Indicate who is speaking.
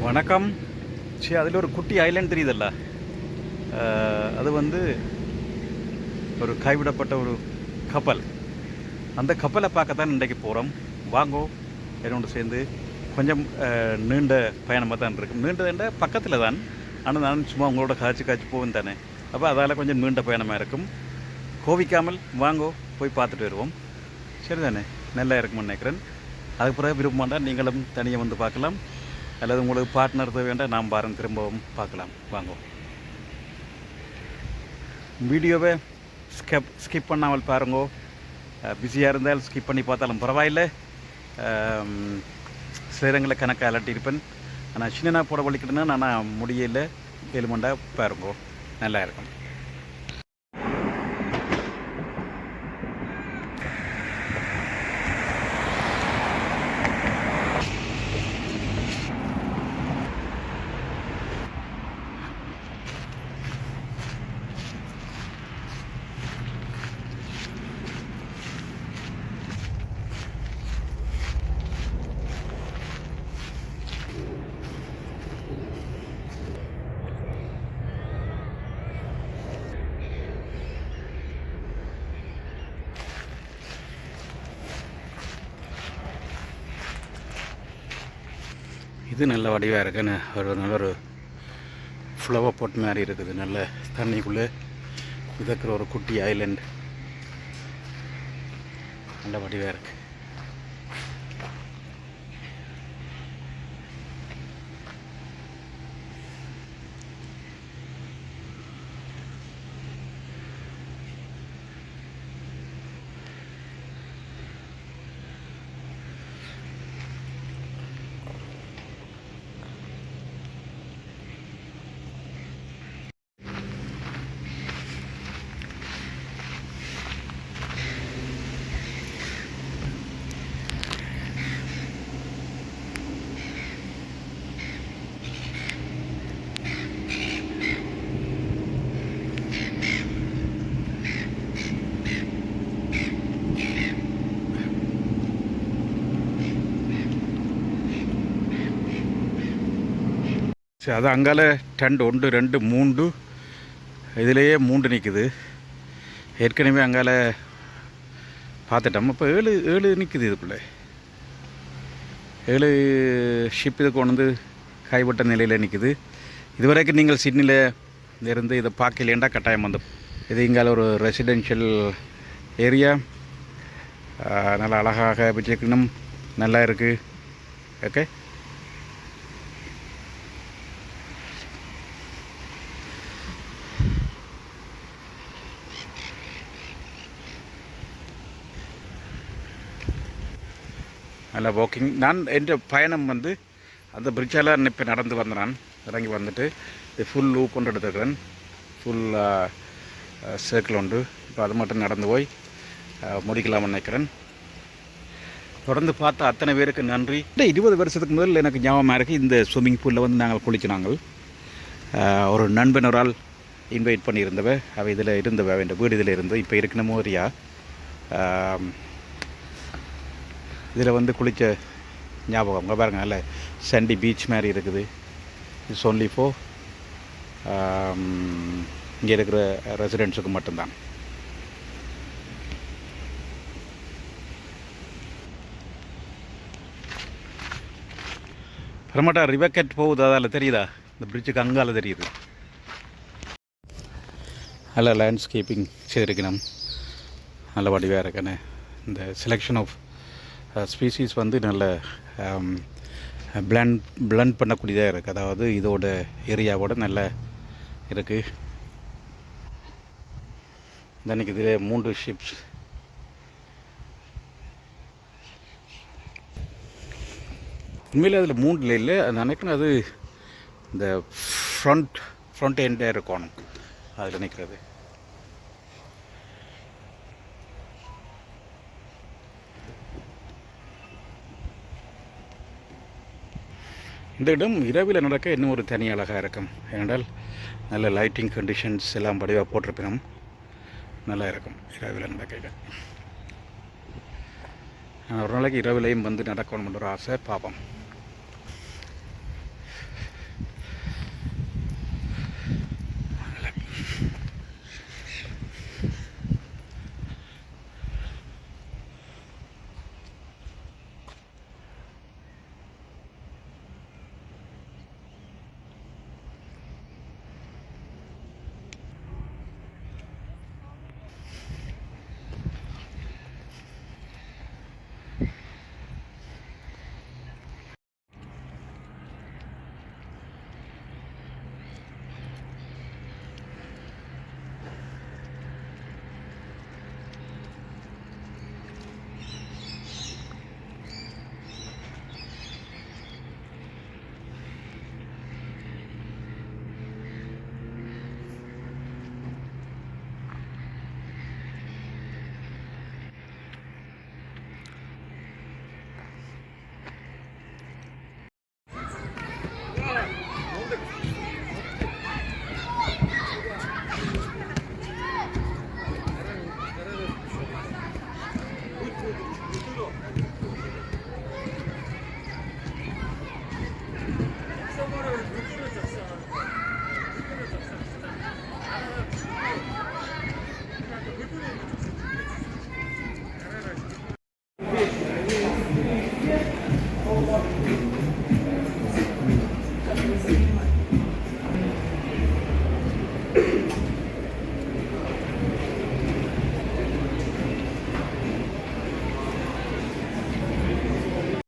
Speaker 1: வணக்கம். சரி, அதில் ஒரு குட்டி ஐலண்ட் தெரியுதல்ல, அது வந்து ஒரு கைவிடப்பட்ட ஒரு கப்பல். அந்த கப்பலை பார்க்கத்தான் இன்றைக்கு போகிறோம். வாங்கோ என்னோட சேர்ந்து. கொஞ்சம் நீண்ட பயணமாக தான் இருக்கும். நீண்டதுன்ற பக்கத்தில் தான், ஆனால் நான் சும்மா உங்களோட காய்ச்சி போவேன் தானே. அப்போ அதால் கொஞ்சம் நீண்ட பயணமாக இருக்கும். கோவிக்காமல் வாங்கோ, போய் பார்த்துட்டு வருவோம். சரி தானே, நல்லா இருக்கும்னு நினைக்கிறேன். அதுக்கு பிறகு விருப்பமாண்டா நீங்களும் தனியாக வந்து பார்க்கலாம், அல்லது உங்களுக்கு பார்ட்னர் வேண்டாம், நாம் பாருங்க திரும்பவும் பார்க்கலாம். வாங்க. வீடியோவை ஸ்கிப் பண்ணாமல் பாருங்கோ. பிஸியாக இருந்தால் ஸ்கிப் பண்ணி பார்த்தாலும் பரவாயில்லை. சில கணக்காக அலட்டியிருப்பேன். ஆனால் சின்ன போட வலிக்கிட்டுனா நான் முடியல. கேளுமண்டா பாருங்கோ, நல்லா இருக்கும். இது நல்ல வடிவாக இருக்குன்னு நல்ல ஒரு ஃப்ளவர் போட் மாதிரி இருக்குது. நல்ல தண்ணிக்குள்ளே மிதக்கிற ஒரு குட்டி ஐலண்ட். நல்ல வடிவாக இருக்குது. சரி, அது அங்கால டெண்ட் 1 2 3 இதிலேயே 3 நிற்குது. ஏற்கனவே அங்கால பார்த்துட்டோம். இப்போ 7 நிற்குது. இதுக்குள்ளே 7 ஷிப் இது கொண்டு வந்து கைவிட்ட நிலையில் நிற்குது. இதுவரைக்கும் நீங்கள் சிட்னியில் இருந்து இதை பார்க்கலேண்டா கட்டாயம் வந்து. இது இங்கால ஒரு ரெசிடென்ஷியல் ஏரியா. நல்லா அழகாக வச்சுக்கணும். நல்லா இருக்குது. ஓகே, நல்லா வாக்கிங். நான் என் பயணம் வந்து அந்த பிரிட்ஜால் இப்போ நடந்து வந்தேன். நான் இறங்கி வந்துட்டு இது ஃபுல் லூப் கொண்டு எடுத்துக்கிறேன். ஃபுல் சர்க்கிள் உண்டு. இப்போ அது மட்டும் நடந்து போய் முடிக்கலாம்னு நினைக்கிறேன். தொடர்ந்து பார்த்தா அத்தனை பேருக்கு நன்றி. 20 வருஷத்துக்கு முதல் எனக்கு ஞாபகமாக இருக்குது. இந்த ஸ்விம்மிங் பூலில் வந்து நாங்கள் குளிச்சினாங்கள். ஒரு நண்பனரால் இன்வைட் பண்ணியிருந்தவ. அவள் இதில் இருந்தவ, இந்த வீடு இதில் இருந்து. இப்போ இருக்கிற மோரியா இதில் வந்து குளித்த ஞாபகம். அங்கே பாருங்கள், நல்ல சண்டி பீச் மாதிரி இருக்குது. இட்ஸ் ஒன்லி ஃபார் இங்கே இருக்கிற ரெசிடென்ட்ஸுக்கு மட்டும்தான். பரமாட்டா ரிவர்கட் போகுது, அதால் தெரியுதா? இந்த பிரிட்ஜுக்கு அங்கால தெரியுது. நல்ல லேண்ட்ஸ்கேப்பிங் செய்திருக்கணும். நல்ல வடிவாக இருக்கேன்னு. இந்த செலெக்ஷன் ஆஃப் ஸ்பீசிஸ் வந்து நல்ல பிளண்ட் பண்ணக்கூடியதாக இருக்குது. அதாவது இதோட ஏரியாவோட நல்ல இருக்குது. இன்றைக்கி இதில் 3 ஷிப்ஸ். உண்மையில் அதில் 3 இல்லை, நினைக்கிறேன் அது இந்த ஃப்ரண்ட் எண்டே இருக்கணும் அதில் நிற்கிறது. இந்த இடம் இரவில் நடக்க இன்னும் ஒரு தனி அழகாக இருக்கும். ஏனென்றால் நல்ல லைட்டிங் கண்டிஷன்ஸ் எல்லாம் படிவாக போட்டிருப்பினும் நல்லா இருக்கும் இரவில் நடக்க. நான் ஒரு நாளைக்கு இரவிலையும் வந்து நடக்கணும்ன்ற ஒரு ஆசை. பார்ப்போம்.